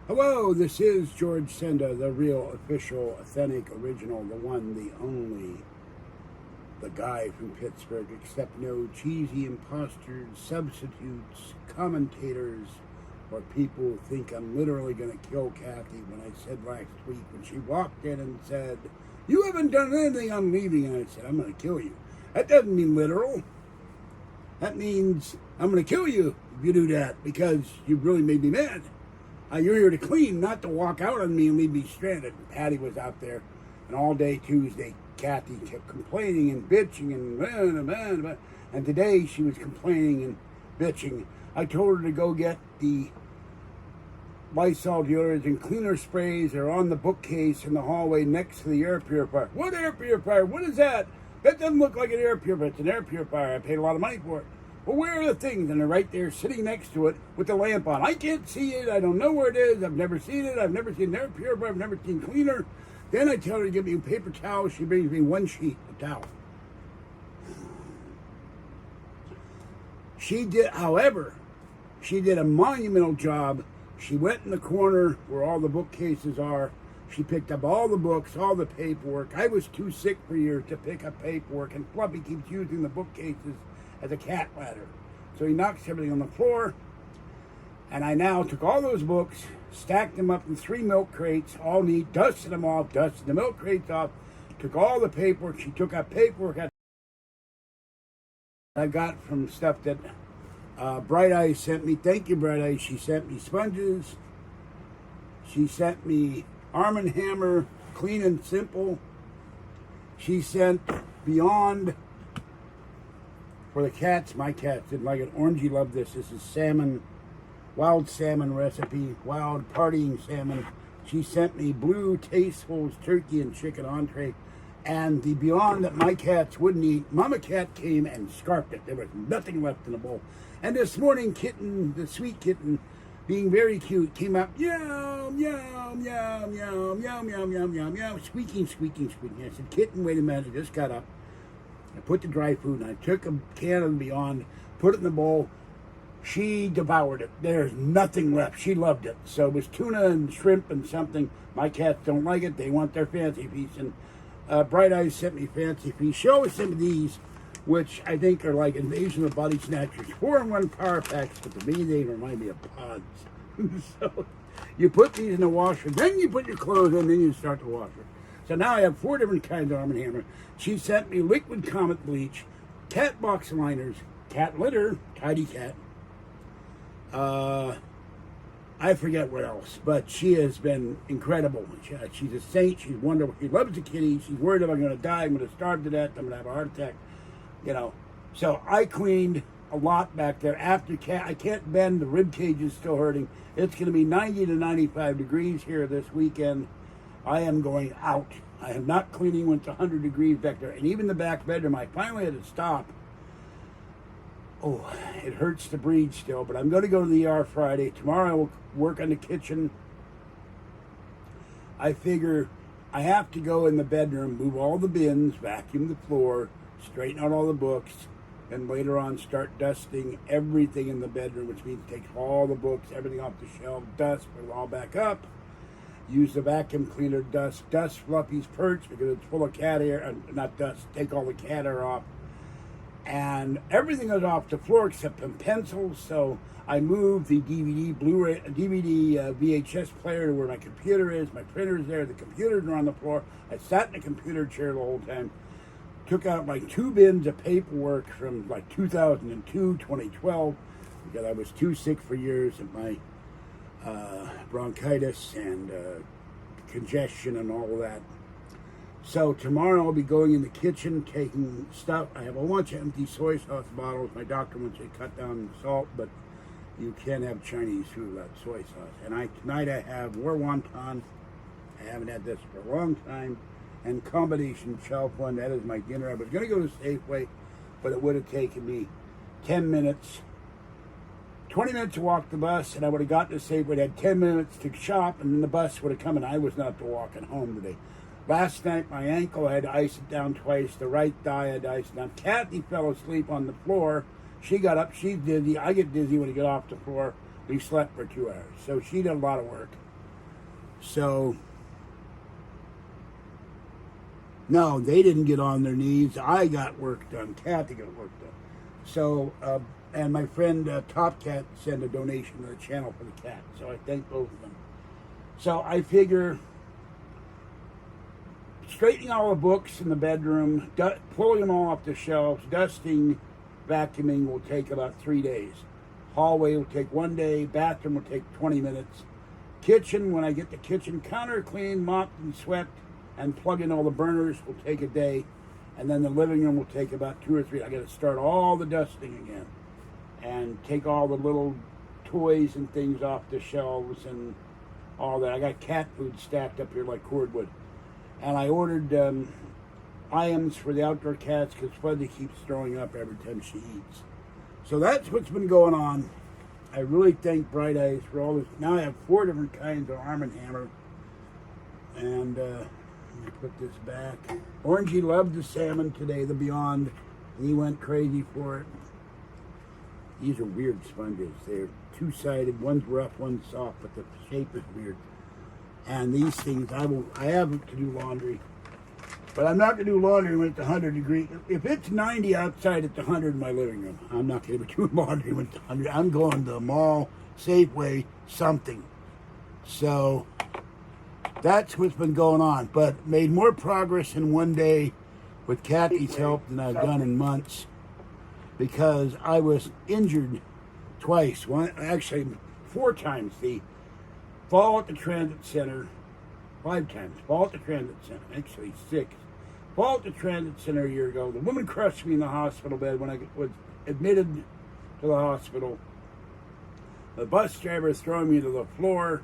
Hello, this is George Senda, the real, official, authentic, original, the one, the only, the guy from Pittsburgh, except no cheesy imposters, substitutes, commentators, or people who think I'm literally going to kill Kathy when I said last week when she walked in and said, "You haven't done anything, I'm leaving," and I said, "I'm going to kill you." That doesn't mean literal. That means I'm going to kill you if you do that because you really made me mad. You're here to clean, not to walk out on me and leave me stranded. Patty was out there, and all day Tuesday, Kathy kept complaining and bitching and today she was complaining and bitching. I told her to go get the Lysol deodorants and cleaner sprays. They're on the bookcase in the hallway next to the air purifier. What air purifier? What is that? That doesn't look like an air purifier. It's an air purifier. I paid a lot of money for it. Well, where are the things? And they're right there sitting next to it with the lamp on. I can't see it. I don't know where it is. I've never seen it. I've never seen air purifier. I've never seen cleaner. Then I tell her to give me a paper towel. She brings me one sheet of towel. However, she did a monumental job. She went in the corner where all the bookcases are. She picked up all the books, all the paperwork. I was too sick for years to pick up paperwork, and Fluffy keeps using the bookcases as a cat ladder. So he knocks everything on the floor, and I now took all those books, stacked them up in 3 milk crates, all neat, dusted them off, dusted the milk crates off, took all the paperwork. She took out paperwork I got from stuff that Bright Eyes sent me. Thank you, Bright Eyes. She sent me sponges. She sent me Arm & Hammer, Clean and Simple. She sent Beyond for the cats. My cats didn't like it. Orangey loved this. This is salmon, wild salmon recipe, wild partying salmon. She sent me Blue Tastefuls turkey and chicken entree. And the Beyond that my cats wouldn't eat, Mama Cat came and scarfed it. There was nothing left in the bowl. And this morning, Kitten, the sweet kitten, being very cute, came up, meow, meow, meow, meow, meow, meow, meow, meow, meow, squeaking, squeaking, squeaking. I said, "Kitten, wait a minute." I just got up. I put the dry food, and I took a can of Beyond, put it in the bowl. She devoured it. There's nothing left. She loved it. So it was tuna and shrimp and something. My cats don't like it. They want their fancy feast. And Bright Eyes sent me fancy feast. She always sent me these, which I think are like Invasion of the Body Snatchers. 4-in-1 power packs, but to me, they remind me of pods. So you put these in the washer, then you put your clothes in, then you start the washer. So now I have 4 different kinds of Arm & Hammer. She sent me Liquid Comet bleach, cat box liners, cat litter, Tidy Cat. I forget what else, but she has been incredible. She's a saint. She's wonderful. She loves the kitty. She's worried if I'm going to die. I'm going to starve to death. I'm going to have a heart attack. So I cleaned a lot back there. After I can't bend. The rib cage is still hurting. It's going to be 90 to 95 degrees here this weekend. I am going out. I am not cleaning when it's 100 degrees back there. And even the back bedroom, I finally had to stop. Oh, it hurts to breathe still, but I'm going to go to the ER Friday. Tomorrow I will work on the kitchen. I figure I have to go in the bedroom, move all the bins, vacuum the floor, straighten out all the books, and later on start dusting everything in the bedroom, which means take all the books, everything off the shelf, dust, put it all back up. Use the vacuum cleaner, dust Fluffy's perch because it's full of cat hair, not dust, take all the cat hair off. And everything is off the floor except some pencils, so I moved the DVD, Blu-ray, DVD, VHS player to where my computer is. My printer's there. The computers are on the floor. I sat in the computer chair the whole time. Took out like 2 bins of paperwork from like 2002, 2012, because I was too sick for years of my bronchitis and congestion and all of that. So tomorrow I'll be going in the kitchen, taking stuff. I have a bunch of empty soy sauce bottles. My doctor wants to cut down the salt, but you can't have Chinese food without soy sauce. And tonight I have more wonton. I haven't had this for a long time. And combination shelf one. That is my dinner. I was going to go to Safeway, but it would have taken me 10 minutes, 20 minutes to walk the bus, and I would have gotten to Safeway. Had 10 minutes to shop, and then the bus would have come, and I was not to walking home today. Last night, my ankle, I had to ice it down twice. The right thigh, I had to ice it down. Kathy fell asleep on the floor. She got up. She's dizzy. I get dizzy when I get off the floor. We slept for 2 hours. So she did a lot of work. So, no, they didn't get on their knees. I got work done. Kathy got work done. So, and my friend Top Cat sent a donation to the channel for the cat. So I thank both of them. So I figure straightening all the books in the bedroom, pulling them all off the shelves, dusting, vacuuming will take about 3 days. Hallway will take 1 day. Bathroom will take 20 minutes. Kitchen, when I get the kitchen counter cleaned, mopped, and swept, and plug in all the burners, will take a day. And then the living room will take about 2 or 3. I got to start all the dusting again and take all the little toys and things off the shelves and all that. I got cat food stacked up here like cordwood. And I ordered IAMs for the outdoor cats because Fuzzy keeps throwing up every time she eats. So that's what's been going on. I really thank Bright Eyes for all this. Now I have 4 different kinds of Arm & Hammer. And let me put this back. Orangey loved the salmon today, the Beyond. He went crazy for it. These are weird sponges. They're two-sided. One's rough, one's soft, but the shape is weird. And these things, I have to do laundry. But I'm not going to do laundry when it's 100 degrees. If it's 90 outside, it's 100 in my living room. I'm not going to be doing laundry when it's 100. I'm going to the mall, Safeway, something. So that's what's been going on. But made more progress in 1 day with Kathy's help than I've done in months. Because I was injured twice. Actually, 4 times. The fall at the transit center. 5 times. Fall at the transit center. Actually, 6. Fall at the transit center a year ago. The woman crushed me in the hospital bed when I was admitted to the hospital. The bus driver throwing me to the floor.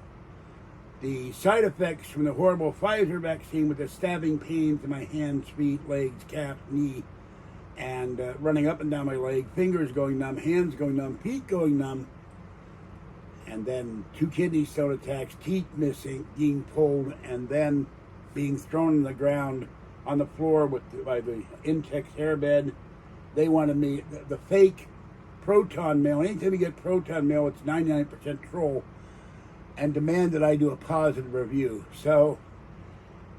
The side effects from the horrible Pfizer vaccine with the stabbing pains in my hands, feet, legs, calf, knee, and running up and down my leg, fingers going numb, hands going numb, feet going numb. And then 2 kidney stone attacks, teeth missing, being pulled, and then being thrown on the ground on the floor by the Intex airbed. They wanted me, the fake proton mail. Anytime you get proton mail, it's 99% troll, and demand that I do a positive review. So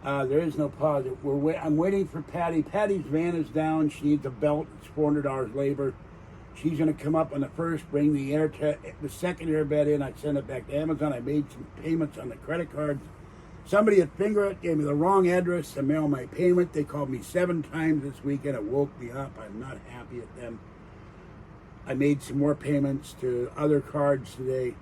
there is no positive. I'm waiting for Patty. Patty's van is down. She needs a belt. It's $400 labor. She's going to come up on the first, bring the second airbed in. I sent it back to Amazon. I made some payments on the credit cards. Somebody at Fingerit gave me the wrong address to mail my payment. They called me 7 times this weekend. It woke me up. I'm not happy at them. I made some more payments to other cards today.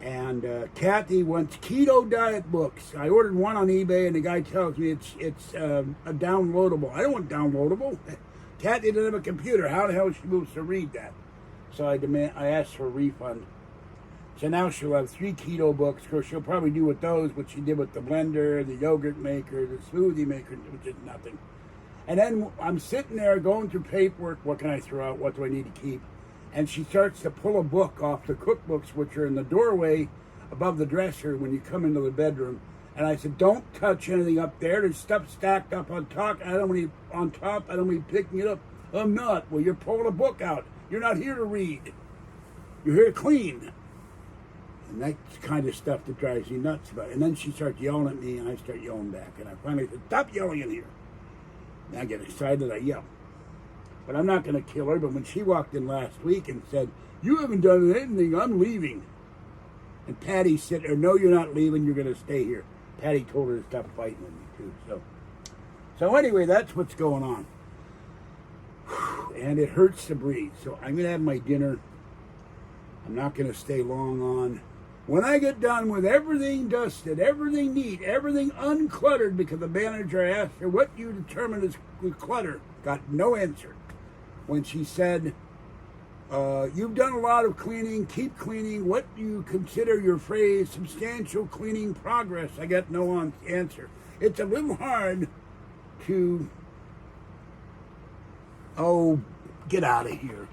And Kathy wants keto diet books. I ordered one on eBay, and the guy tells me it's a downloadable. I don't want downloadable. Kathy doesn't have a computer. How the hell is she supposed to read that? So I asked for a refund. So now she'll have 3 keto books. Of course, she'll probably do with those what she did with the blender, the yogurt maker, the smoothie maker, which is nothing. And then I'm sitting there going through paperwork. What can I throw out? What do I need to keep? And she starts to pull a book off the cookbooks, which are in the doorway above the dresser when you come into the bedroom. And I said, don't touch anything up there. There's stuff stacked up on top. I don't want you picking it up. I'm not. Well, you're pulling a book out. You're not here to read. You're here to clean. And that's the kind of stuff that drives me nuts about it. And then she starts yelling at me, and I start yelling back. And I finally said, stop yelling in here. And I get excited, I yell. But I'm not going to kill her. But when she walked in last week and said, you haven't done anything, I'm leaving. And Patty said, no, you're not leaving, you're going to stay here. Patty told her to stop fighting with me, too. So anyway, that's what's going on. And it hurts to breathe. So I'm going to have my dinner. I'm not going to stay long on. When I get done with everything dusted, everything neat, everything uncluttered, because the manager asked her, what do you determine as clutter? Got no answer. When she said, you've done a lot of cleaning, keep cleaning. What do you consider your phrase, substantial cleaning progress? I got no answer. It's a little hard to, get out of here.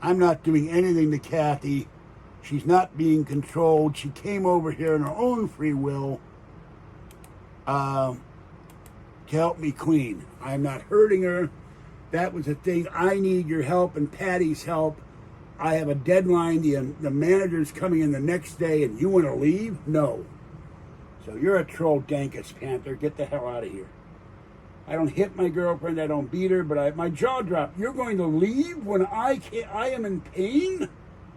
I'm not doing anything to Kathy. She's not being controlled. She came over here on her own free will to help me clean. I'm not hurting her. That was the thing. I need your help and Patty's help I have a deadline. The manager's coming in the next day, and you want to leave? No. So you're a troll, Dankus Panther. Get the hell out of here. I don't hit my girlfriend. I don't beat her, but my jaw dropped. You're going to leave when I can't? I am in pain.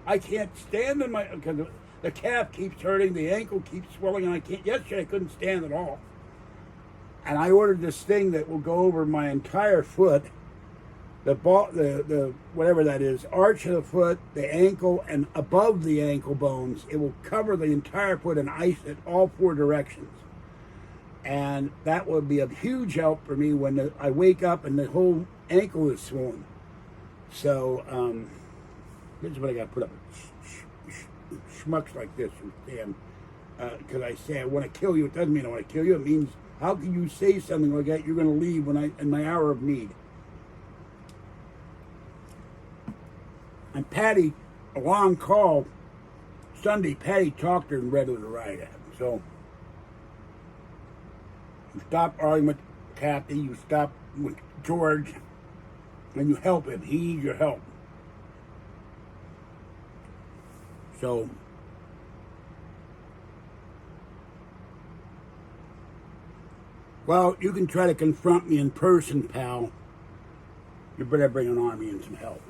I can't stand in my because the calf keeps hurting, the ankle keeps swelling, and I can't. Yesterday I couldn't stand at all. And I ordered this thing that will go over my entire foot, the whatever that is, arch of the foot, the ankle, and above the ankle bones. It will cover the entire foot and ice it all 4 directions. And that would be a huge help for me when I wake up and the whole ankle is swollen. So this is what I got to put up. Schmucks like this, damn. Because I say I want to kill you. It doesn't mean I want to kill you. It means, how can you say something like that? You're going to leave in my hour of need. And Patty, a long call Sunday. Patty talked her and read her the right at. So you stop arguing with Kathy. You stop with George, and you help him. He needs your help. So well, you can try to confront me in person, pal. You better bring an army and some help.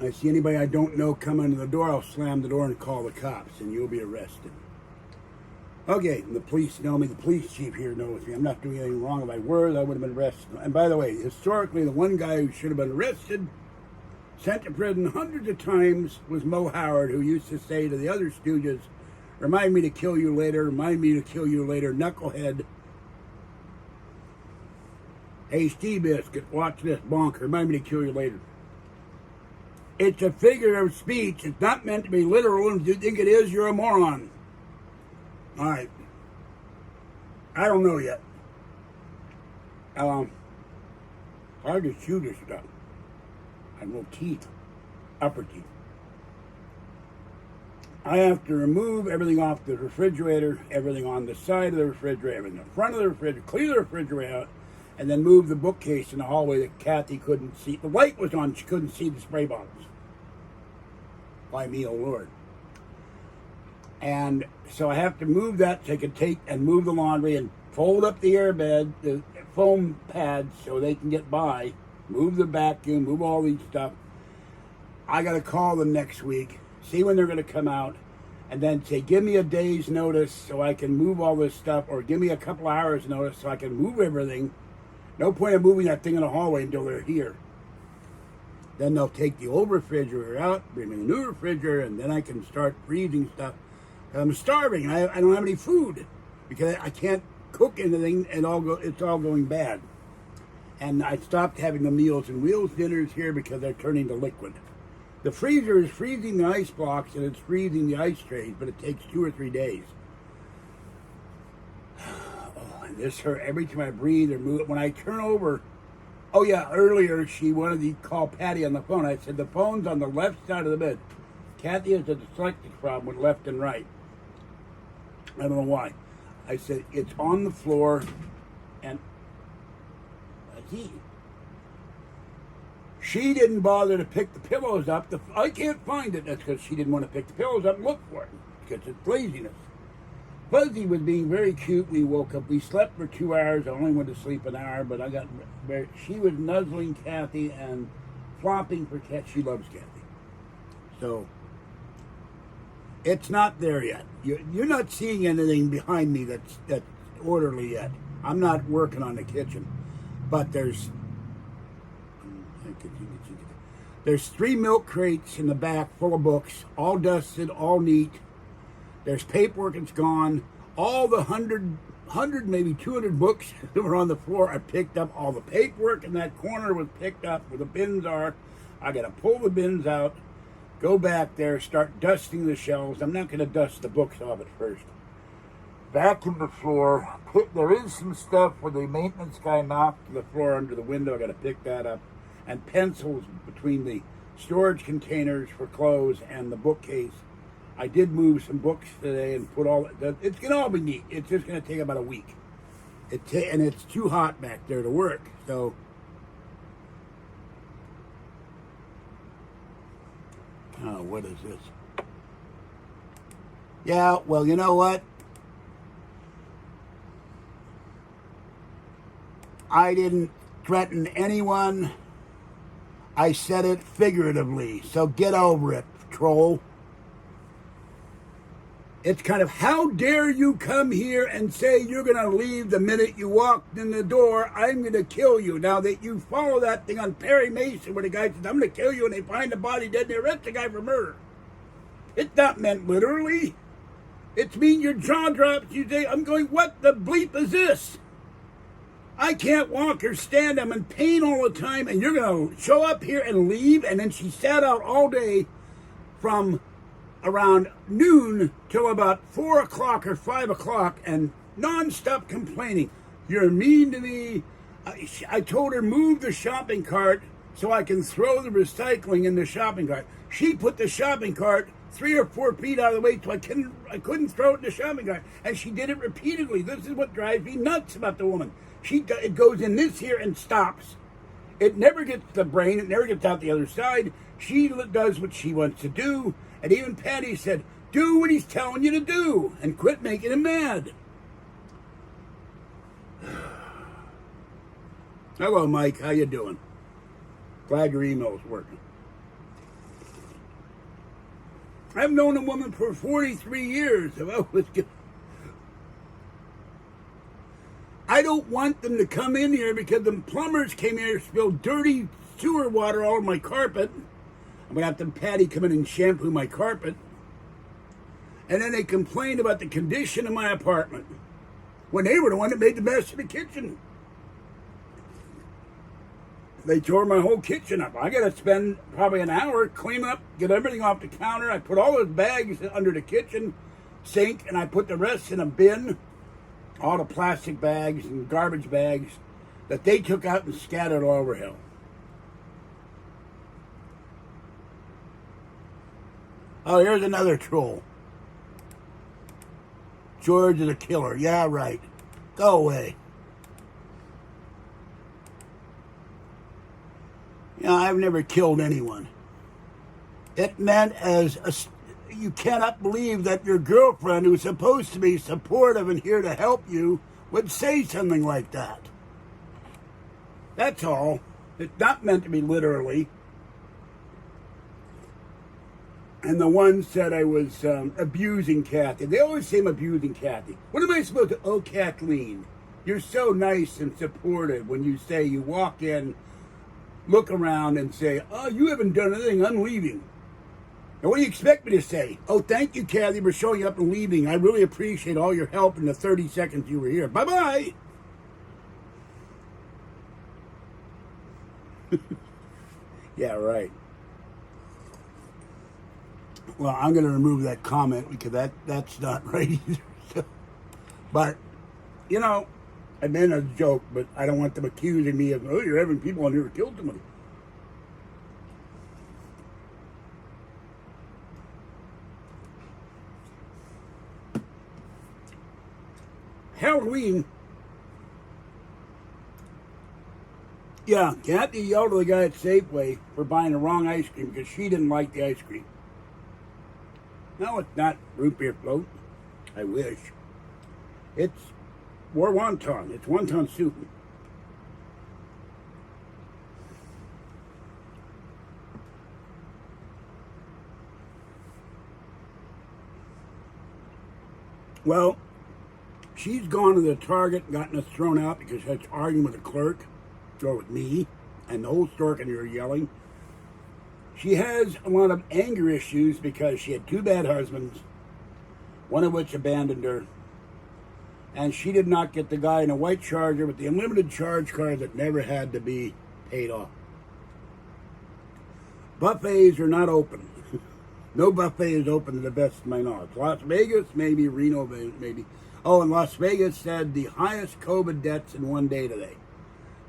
I see anybody I don't know come into the door, I'll slam the door and call the cops, and you'll be arrested. Okay, the police know me. The police chief here knows me. I'm not doing anything wrong. If I were, I would have been arrested. And by the way, historically, the one guy who should have been arrested, sent to prison hundreds of times, was Mo Howard, who used to say to the other stooges, remind me to kill you later, remind me to kill you later, knucklehead. Hey, Steve Biscuit, watch this bonker, remind me to kill you later. It's a figure of speech. It's not meant to be literal, and if you think it is, you're a moron. All right. I don't know yet. Hard to chew this stuff. I have no teeth, upper teeth. I have to remove everything off the refrigerator, everything on the side of the refrigerator, everything in the front of the refrigerator, clear the refrigerator out, and then move the bookcase in the hallway that Kathy couldn't see. The light was on, she couldn't see the spray bottles. By me, oh Lord. And so I have to move that so I can take and move the laundry and fold up the airbed, the foam pads so they can get by, move the vacuum, move all these stuff. I got to call them next week, see when they're going to come out, and then say, give me a day's notice so I can move all this stuff, or give me a couple hours notice so I can move everything. No point of moving that thing in the hallway until they're here. Then they'll take the old refrigerator out, bring me the new refrigerator, and then I can start freezing stuff. I'm starving. I don't have any food because I can't cook anything, and it's all going bad. And I stopped having the Meals and Wheels dinners here because they're turning to liquid. The freezer is freezing the ice blocks and it's freezing the ice trays, but it takes 2 or 3 days. Oh, and this hurt every time I breathe or move. When I turn over, oh yeah, earlier she wanted to call Patty on the phone. I said, the phone's on the left side of the bed. Kathy has a dyslexic problem with left and right. I don't know why. I said, it's on the floor, and she didn't bother to pick the pillows up. I can't find it. That's because she didn't want to pick the pillows up and look for it, because it's laziness. Fuzzy was being very cute. We woke up. We slept for 2 hours. I only went to sleep an hour, but she was nuzzling Kathy and flopping for Kathy. She loves Kathy. So it's not there yet. You're not seeing anything behind me that's orderly yet. I'm not working on the kitchen, but there's 3 milk crates in the back full of books, all dusted, all neat. There's paperwork that's gone. All the 100, maybe 200 books that were on the floor, I picked up. All the paperwork in that corner was picked up where the bins are. I got to pull the bins out, go back there, start dusting the shelves. I'm not going to dust the books off at first. Vacuum the floor. There is some stuff where the maintenance guy knocked the floor under the window. I got to pick that up. And pencils between the storage containers for clothes and the bookcase. I did move some books today and put all that. It's going to all be neat. It's just going to take about a week. And it's too hot back there to work. So Oh, what is this? Yeah, well, you know what? I didn't threaten anyone. I said it figuratively. So get over it, troll. It's kind of, how dare you come here and say you're going to leave the minute you walked in the door? I'm going to kill you. Now that you follow that thing on Perry Mason where the guy says, I'm going to kill you, and they find the body dead and they arrest the guy for murder. It's not meant literally. It's mean your jaw drops. You say, I'm going, what the bleep is this? I can't walk or stand. I'm in pain all the time, and you're going to show up here and leave? And then she sat out all day from around noon till about 4 o'clock or 5 o'clock and nonstop complaining. You're mean to me. I told her move the shopping cart so I can throw the recycling in the shopping cart. She put the shopping cart 3 or 4 feet out of the way so I couldn't throw it in the shopping cart. And she did it repeatedly. This is what drives me nuts about the woman. It goes in this here and stops. It never gets to the brain. It never gets out the other side. She does what she wants to do. And even Patty said, do what he's telling you to do and quit making him mad. Hello, Mike. How you doing? Glad your email's working. I've known a woman for 43 years. I don't want them to come in here because the plumbers came here and spilled dirty sewer water all over my carpet. I'm going to have them Patty come in and shampoo my carpet. And then they complained about the condition of my apartment when they were the one that made the mess in the kitchen. They tore my whole kitchen up. I got to spend probably an hour, clean up, get everything off the counter. I put all those bags under the kitchen sink, and I put the rest in a bin, all the plastic bags and garbage bags that they took out and scattered all over hell. Oh, here's another troll. George is a killer. Yeah, right. Go away. You know, I've never killed anyone. It meant you cannot believe that your girlfriend, who's supposed to be supportive and here to help you, would say something like that. That's all. It's not meant to be literally. And the one said I was abusing Kathy. They always say I'm abusing Kathy. What am I supposed to? Oh, Kathleen, you're so nice and supportive when you say you walk in, look around and say, oh, you haven't done anything, I'm leaving. Now, what do you expect me to say? Oh, thank you, Kathy, for showing up and leaving. I really appreciate all your help in the 30 seconds you were here. Bye-bye. Yeah, right. Well, I'm going to remove that comment because that's not right either. So, but, you know, I meant a joke, but I don't want them accusing me of, oh, you're having people on here who killed somebody. Halloween. Yeah, Kathy yelled at the guy at Safeway for buying the wrong ice cream because she didn't like the ice cream. No, it's not root beer float. I wish. It's more wonton. It's wonton soup. Well, she's gone to the Target and gotten us thrown out because she's arguing with the clerk, or with me, and the whole store can hear her yelling. She has a lot of anger issues because she had 2 bad husbands, one of which abandoned her, and she did not get the guy in a white Charger with the unlimited charge card that never had to be paid off. Buffets are not open. No buffet is open to the best of my knowledge. Las Vegas, maybe. Reno, maybe. Oh, and Las Vegas had the highest COVID deaths in one day today.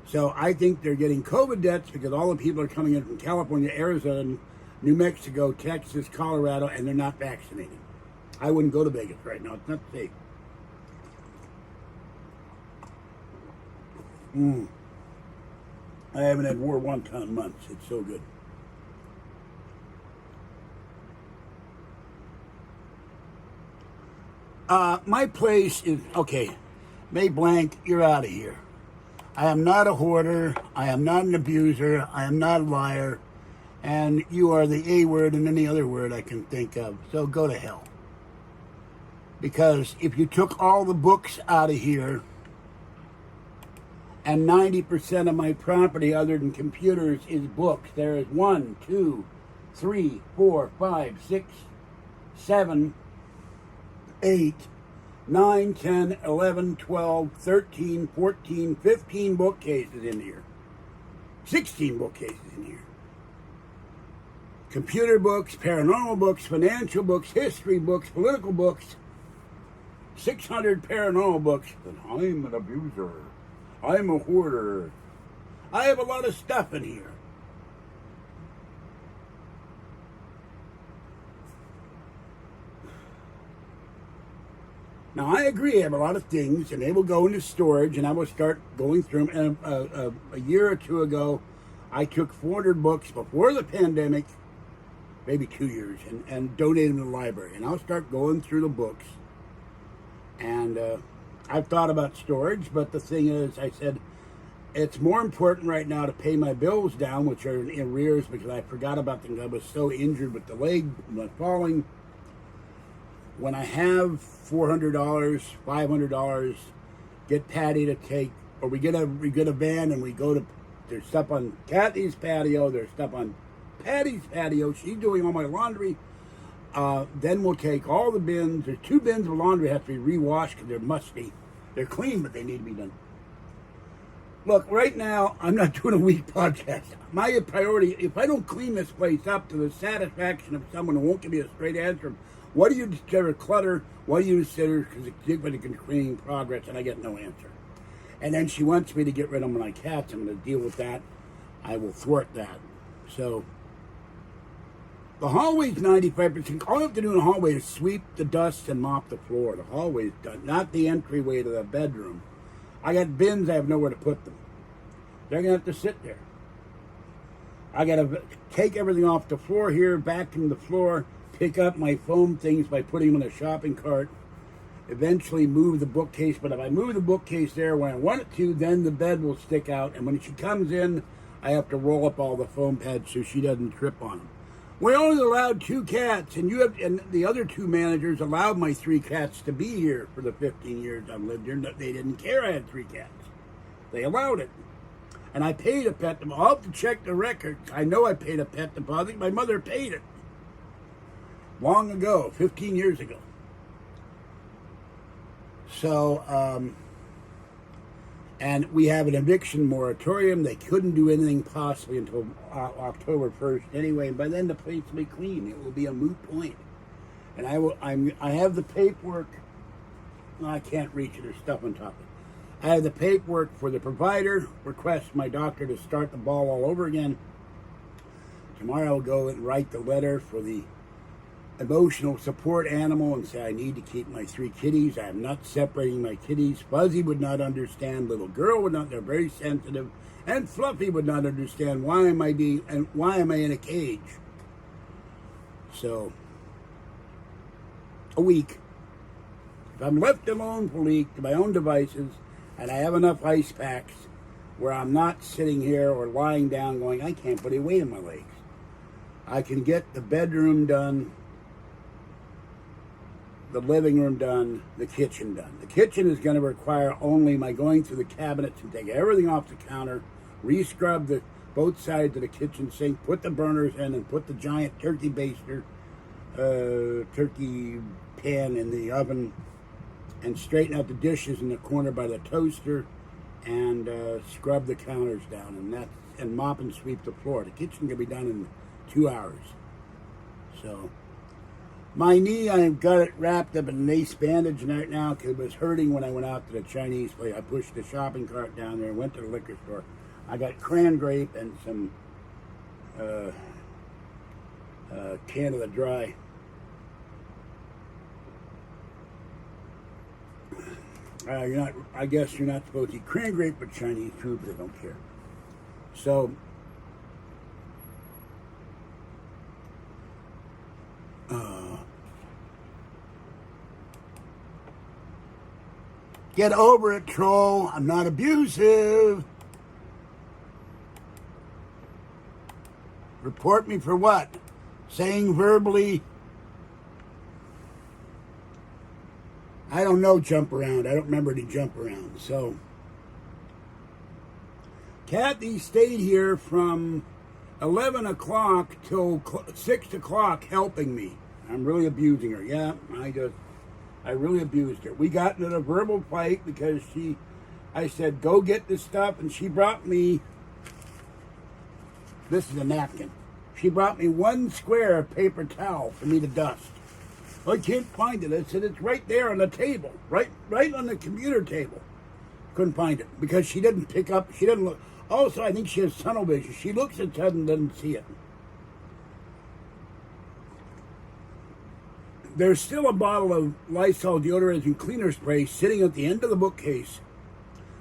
So I think they're getting COVID deaths because all the people are coming in from California, Arizona, New Mexico, Texas, Colorado, and they're not vaccinated. I wouldn't go to Vegas right now. It's not safe. I haven't had war wonton in months. It's so good. My place is, okay, May Blank, you're out of here. I am not a hoarder. I am not an abuser. I am not a liar. And you are the A word and any other word I can think of. So go to hell. Because if you took all the books out of here, and 90% of my property other than computers is books, there is 1, 2, 3, 4, 5, 6, 7, 8, 9, 10, 11, 12, 13, 14, 15 bookcases in here. 16 bookcases in here. Computer books, paranormal books, financial books, history books, political books. 600 paranormal books. And I'm an abuser. I'm a hoarder. I have a lot of stuff in here. Now, I agree, I have a lot of things, and they will go into storage, and I will start going through them. And a year or two ago, I took 400 books before the pandemic, maybe 2 years, and donated them to the library. And I'll start going through the books. And I've thought about storage, but the thing is, I said, it's more important right now to pay my bills down, which are in arrears, because I forgot about them. I was so injured with the leg, falling. When I have $400, $500, get Patty to take, or we get a van and we go to, there's stuff on Kathy's patio, there's stuff on Patty's patio, she's doing all my laundry. Then we'll take all the bins. There's 2 bins of laundry that have to be rewashed because they're musty. They're clean, but they need to be done. Look, right now, I'm not doing a week podcast. My priority, if I don't clean this place up to the satisfaction of someone who won't give me a straight answer, what do you consider clutter? What do you consider significant cleaning progress? And I get no answer. And then she wants me to get rid of my cats. I'm going to deal with that. I will thwart that. So the hallway's 95%. All I have to do in the hallway is sweep the dust and mop the floor. The hallway's done, not the entryway to the bedroom. I got bins, I have nowhere to put them. They're going to have to sit there. I got to take everything off the floor here, vacuum the floor, pick up my foam things by putting them in a shopping cart, eventually move the bookcase. But if I move the bookcase there when I want it to, then the bed will stick out. And when she comes in, I have to roll up all the foam pads so she doesn't trip on them. We're only allowed 2 cats, and the other 2 managers allowed my 3 cats to be here for the 15 years I've lived here. They didn't care I had 3 cats. They allowed it. And I paid a pet deposit. I'll have to check the records. I know I paid a pet deposit. My mother paid it. Long ago, 15 years ago. So, and we have an eviction moratorium. They couldn't do anything possibly until October 1st anyway. By then the place will be clean. It will be a moot point. And I have the paperwork. No, I can't reach it. There's stuff on top of it. I have the paperwork for the provider. Request my doctor to start the ball all over again. Tomorrow I'll go and write the letter for the emotional support animal and say I need to keep my 3 kitties. I am not separating my kitties. Fuzzy would not understand. Little girl would not. They're very sensitive. And Fluffy would not understand why am I in a cage. So a week. If I'm left alone for a week to my own devices, and I have enough ice packs where I'm not sitting here or lying down going, I can't put any weight in my legs. I can get the bedroom done, the living room done, the kitchen done. The kitchen is going to require only my going through the cabinets and take everything off the counter, re-scrub both sides of the kitchen sink, put the burners in, and put the giant turkey baster, turkey pan in the oven, and straighten out the dishes in the corner by the toaster, and scrub the counters down, and mop and sweep the floor. The kitchen can be done in 2 hours. So my knee, I've got it wrapped up in an ace bandage right now because it was hurting when I went out to the Chinese place. I pushed the shopping cart down there and went to the liquor store. I got cran grape and some Canada Dry. I guess you're not supposed to eat cran grape with Chinese food, but they don't care. So, Get over it, troll. I'm not abusive. Report me for what? Saying verbally, I don't know jump around. I don't remember to jump around. So, Kathy stayed here from 11 o'clock till 6 o'clock helping me. I'm really abusing her. Yeah, I really abused her. We got into a verbal fight because I said, go get this stuff, and she brought me, this is a napkin. She brought me one square of paper towel for me to dust. I can't find it. I said, it's right there on the table, right on the computer table. Couldn't find it because she didn't pick up, she didn't look. Also, I think she has tunnel vision. She looks at it and doesn't see it. There's still a bottle of Lysol deodorizing cleaner spray sitting at the end of the bookcase,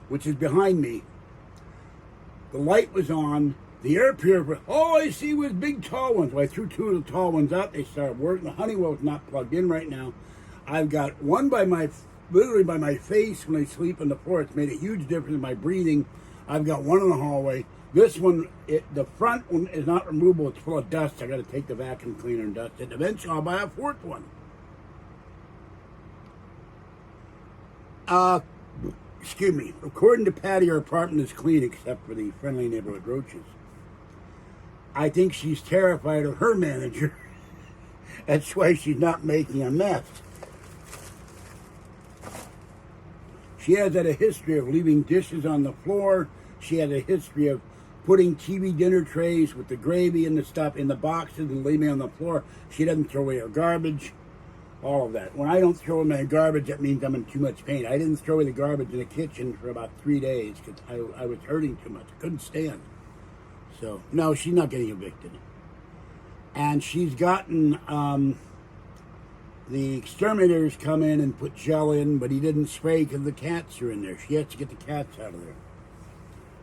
which is behind me. The light was on. The air purifier, all I see was big tall ones. Well, I threw two of the tall ones out. They started working. The Honeywell's not plugged in right now. I've got one literally by my face when I sleep on the floor. It's made a huge difference in my breathing. I've got one in the hallway. This one, the front one is not removable. It's full of dust. I got to take the vacuum cleaner and dust it. Eventually, I'll buy a fourth one. Excuse me. According to Patty, her apartment is clean except for the friendly neighborhood roaches. I think she's terrified of her manager. That's why she's not making a mess. She has had a history of leaving dishes on the floor. She has a history of putting TV dinner trays with the gravy and the stuff in the boxes and leaving on the floor. She doesn't throw away her garbage. All of that. When I don't throw away my garbage, that means I'm in too much pain. I didn't throw away the garbage in the kitchen for about 3 days because I was hurting too much. I couldn't stand. So, no, she's not getting evicted. And she's gotten, the exterminators come in and put gel in, but he didn't spray because the cats are in there. She has to get the cats out of there.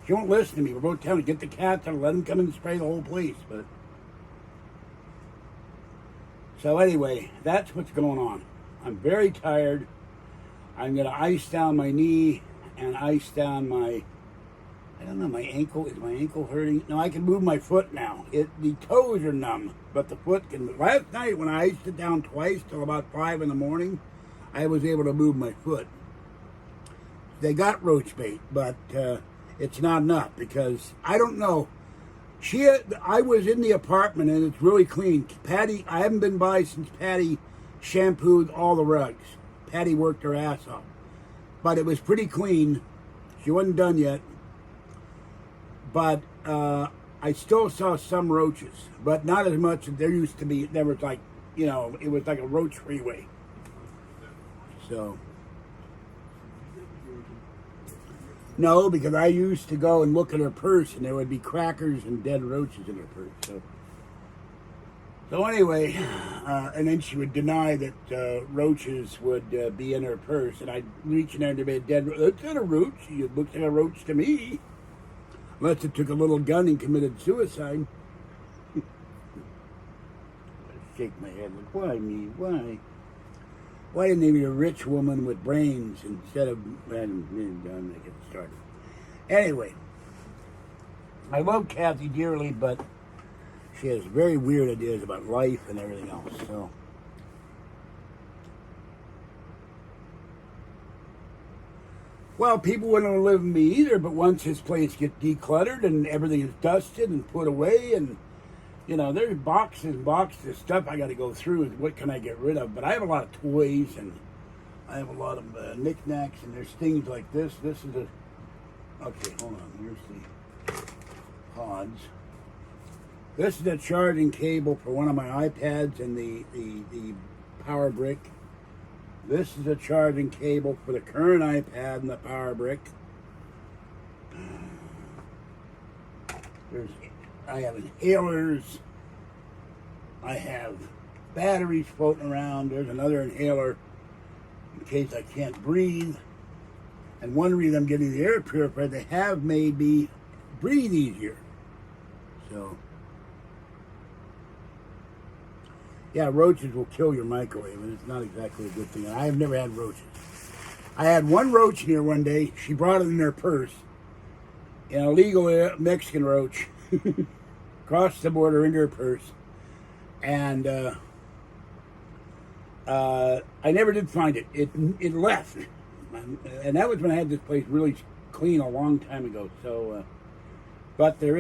She won't listen to me. We're both telling her, get the cats out, let them come in and spray the whole place. But so anyway, that's what's going on. I'm very tired. I'm going to ice down my knee and ice down my, I don't know, my ankle. Is my ankle hurting? No, I can move my foot now. The toes are numb, but the foot can. Last night when I iced it down twice till about 5 in the morning, I was able to move my foot. They got roach bait, but it's not enough because I don't know. I was in the apartment and it's really clean. Patty, I haven't been by since Patty shampooed all the rugs. Patty worked her ass off, but it was pretty clean. She wasn't done yet. But I still saw some roaches, but not as much as there used to be. There was like, it was like a roach freeway. So, no, because I used to go and look at her purse, and there would be crackers and dead roaches in her purse. So anyway, and then she would deny that roaches would be in her purse, and I'd reach in there and there'd be a dead roach. That's not a roach. It looks like a roach to me. Unless it took a little gun and committed suicide. I shake my head like, why me? Why? Why didn't they be a rich woman with brains instead of gun to get started? Anyway, I love Kathy dearly, but she has very weird ideas about life and everything else. So, well, people wouldn't want to live with me either, but once his place gets decluttered and everything is dusted and put away and, there's boxes and boxes of stuff I got to go through and what can I get rid of. But I have a lot of toys and I have a lot of knickknacks and there's things like this. This is okay, hold on. Here's the pods. This is a charging cable for one of my iPads and the power brick. This is a charging cable for the current iPad and the power brick. I have inhalers. I have batteries floating around. There's another inhaler in case I can't breathe. And one reason I'm getting the air purifier, they have made me breathe easier. So, yeah, roaches will kill your microwave, and it's not exactly a good thing. I have never had roaches. I had one roach in here one day. She brought it in her purse. An illegal Mexican roach. Crossed the border into her purse. And I never did find it. It left. And that was when I had this place really clean a long time ago. So, but there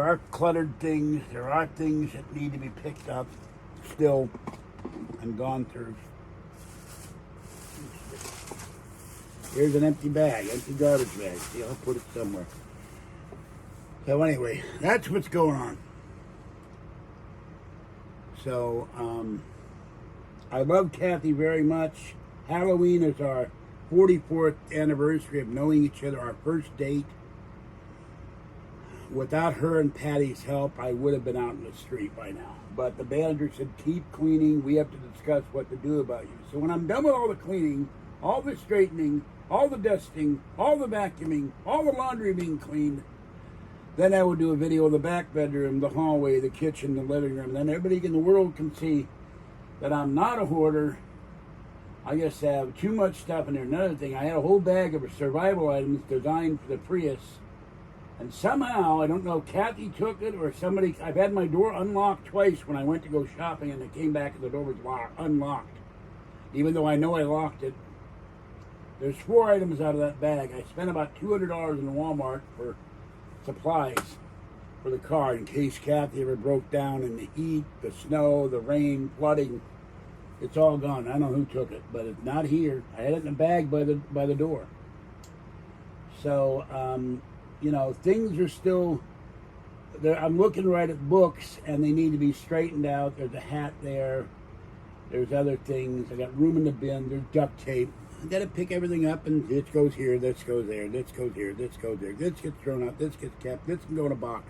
are cluttered things. There are things that need to be picked up still and gone through. Here's an empty bag, empty garbage bag. See, I'll put it somewhere. So anyway, that's what's going on. So, I love Kathy very much. Halloween is our 44th anniversary of knowing each other, our first date. Without her and Patty's help, I would have been out in the street by now. But the manager said, keep cleaning. We have to discuss what to do about you. So when I'm done with all the cleaning, all the straightening, all the dusting, all the vacuuming, all the laundry being cleaned, then I will do a video of the back bedroom, the hallway, the kitchen, the living room. Then everybody in the world can see that I'm not a hoarder. I just have too much stuff in there. Another thing, I had a whole bag of survival items designed for the Prius. And somehow, I don't know if Kathy took it or somebody, I've had my door unlocked twice when I went to go shopping and I came back and the door was unlocked. Even though I know I locked it. There's 4 items out of that bag. I spent about $200 in Walmart for supplies for the car in case Kathy ever broke down in the heat, the snow, the rain, flooding. It's all gone. I don't know who took it, but it's not here. I had it in a bag by the door. So, you know, things are still there. I'm looking right at books, and they need to be straightened out. There's a hat there. There's other things. I got room in the bin. There's duct tape. I got to pick everything up, and this goes here, this goes there, this goes here, this goes there. This gets thrown out, this gets kept, this can go in a box.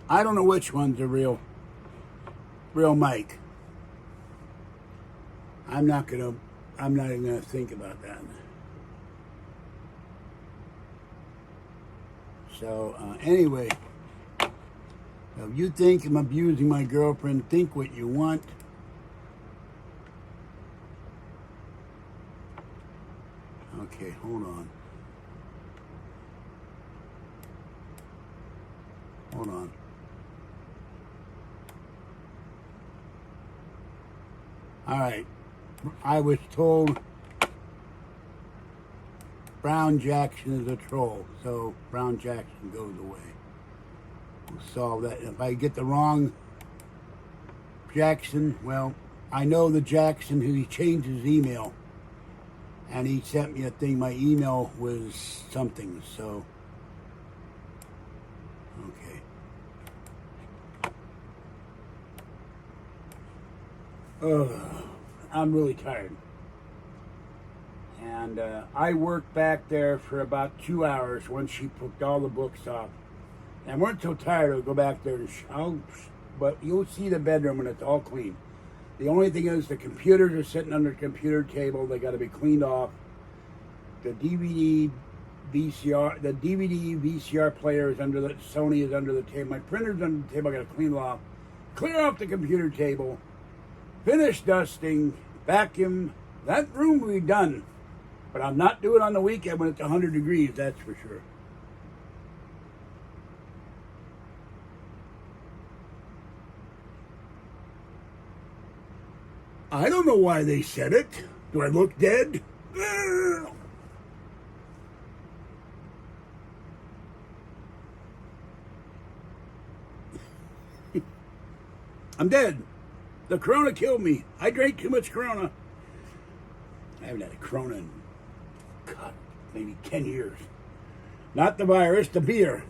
I don't know which one's a real Mike. I'm not even gonna think about that. So anyway, if you think I'm abusing my girlfriend, think what you want. Okay, hold on. Hold on. All right. I was told Brown Jackson is a troll, so Brown Jackson goes away. We'll solve that. If I get the wrong Jackson, well, I know the Jackson who he changed his email, and he sent me a thing. My email was something, so okay. I'm really tired. And I worked back there for about 2 hours once she put all the books off. And I weren't so tired I'll go back there and but you'll see the bedroom when it's all clean. The only thing is the computers are sitting under the computer table. They got to be cleaned off. The DVD VCR player is under the Sony is under the table. My printer's under the table. I got to clean it off. Clear off the computer table. Finish dusting. Vacuum. That room will be done. But I'm not doing it on the weekend when it's 100 degrees, that's for sure. I don't know why they said it. Do I look dead? I'm dead. The Corona killed me. I drank too much Corona. I haven't had a Corona in, God, maybe 10 years. Not the virus, the beer.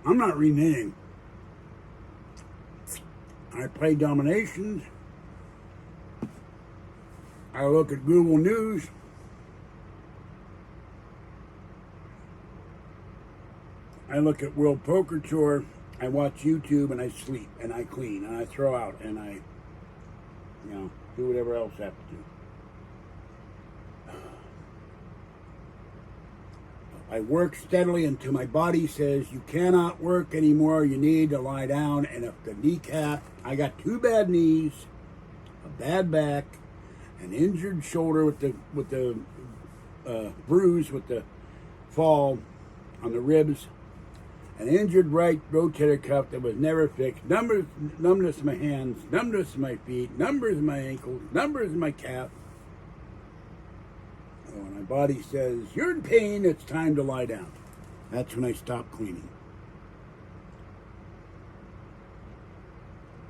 I'm not reneging. I play Dominations. I look at Google News. I look at World Poker Tour. I watch YouTube and I sleep and I clean and I throw out and You know, do whatever else I have to do. I work steadily until my body says you cannot work anymore. You need to lie down. And if the kneecap, I got 2 bad knees, a bad back, an injured shoulder with the bruise with the fall on the ribs, an injured right rotator cuff that was never fixed, numbness in my hands, numbness in my feet, numbness in my ankles, numbness in my calf. When my body says, you're in pain, it's time to lie down. That's when I stop cleaning.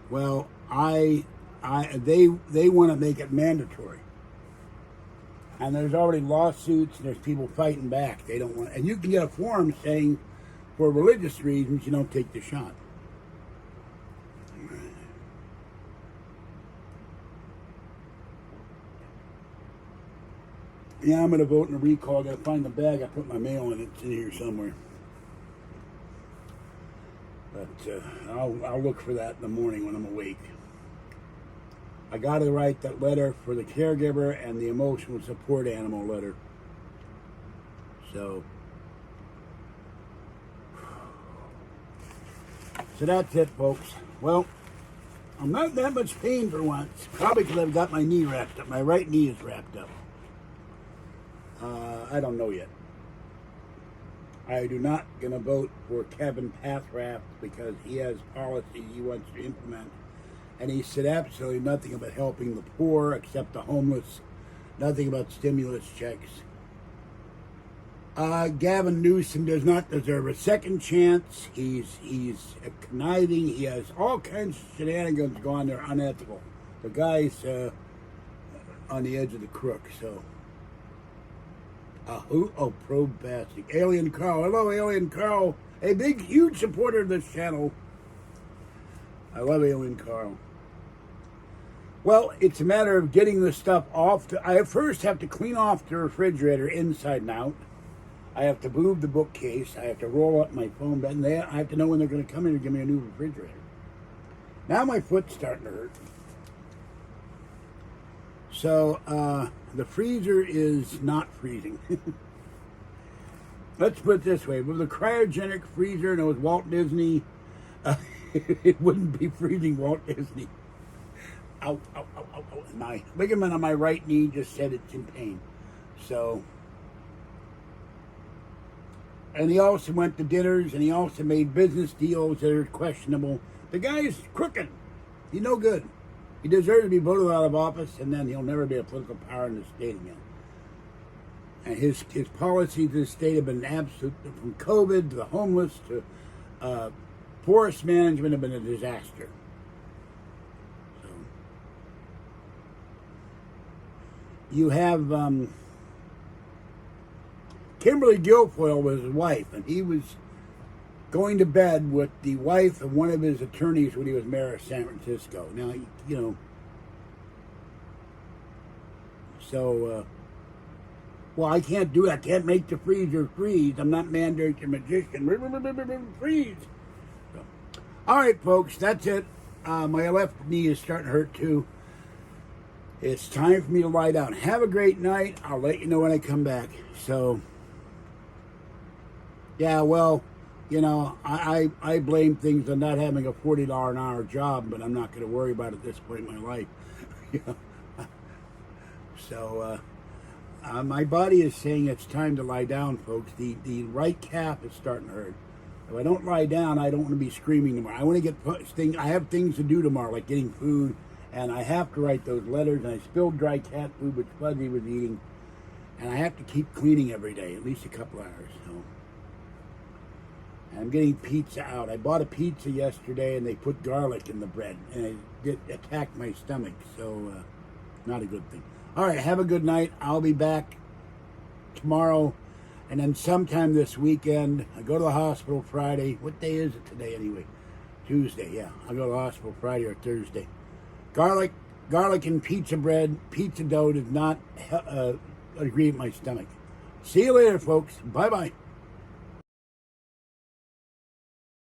Well, they want to make it mandatory. And there's already lawsuits, and there's people fighting back. They don't want, and you can get a form saying, for religious reasons, you don't take the shot. Yeah, I'm going to vote in a recall. I got to find the bag. I put my mail in it. It's in here somewhere. But I'll look for that in the morning when I'm awake. I got to write that letter for the caregiver and the emotional support animal letter. So that's it, folks. Well, I'm not that much pain for once. Probably because I've got my knee wrapped up. My right knee is wrapped up. I don't know yet. I do not going to vote for Kevin Pathraft because he has policy he wants to implement. And he said absolutely nothing about helping the poor except the homeless. Nothing about stimulus checks. Gavin Newsom does not deserve a second chance. He's conniving. He has all kinds of shenanigans going. They're unethical. The guy's on the edge of the crook, so... probe bastard. Alien Carl. Hello, Alien Carl. A big, huge supporter of this channel. I love Alien Carl. Well, it's a matter of getting the stuff off. I first have to clean off the refrigerator inside and out. I have to move the bookcase. I have to roll up my phone bed. And I have to know when they're going to come in and give me a new refrigerator. Now my foot's starting to hurt. So, the freezer is not freezing. Let's put it this way. With a cryogenic freezer and it was Walt Disney, it wouldn't be freezing Walt Disney. Ow, ow, ow, ow, ow. My ligament on my right knee just said it's in pain. So, and he also went to dinners and he also made business deals that are questionable. The guy's crooked. He's no good. He deserves to be voted out of office, and then he'll never be a political power in the state again. And his policies in the state have been absolute, from COVID to the homeless to forest management, have been a disaster. So, you have Kimberly Guilfoyle was his wife, and he was going to bed with the wife of one of his attorneys when he was mayor of San Francisco. Now, you know, so, well, I can't do it. I can't make the freezer freeze. I'm not Mandrake the magician. Freeze. So, all right, folks, that's it. My left knee is starting to hurt, too. It's time for me to lie down. Have a great night. I'll let you know when I come back. So, yeah, well, you know, I blame things on not having a $40 an hour job, but I'm not going to worry about it at this point in my life. You know? So, my body is saying it's time to lie down, folks. The right calf is starting to hurt. If I don't lie down, I don't want to be screaming tomorrow. I want to get things. I have things to do tomorrow, like getting food, and I have to write those letters. And I spilled dry cat food, which Fuzzy was eating, and I have to keep cleaning every day, at least a couple hours. So. I'm getting pizza out. I bought a pizza yesterday, and they put garlic in the bread, and it attacked my stomach, so not a good thing. All right, have a good night. I'll be back tomorrow, and then sometime this weekend. I go to the hospital Friday. What day is it today, anyway? Tuesday, yeah. I'll go to the hospital Friday or Thursday. Garlic and pizza bread, pizza dough does not agree with my stomach. See you later, folks. Bye-bye.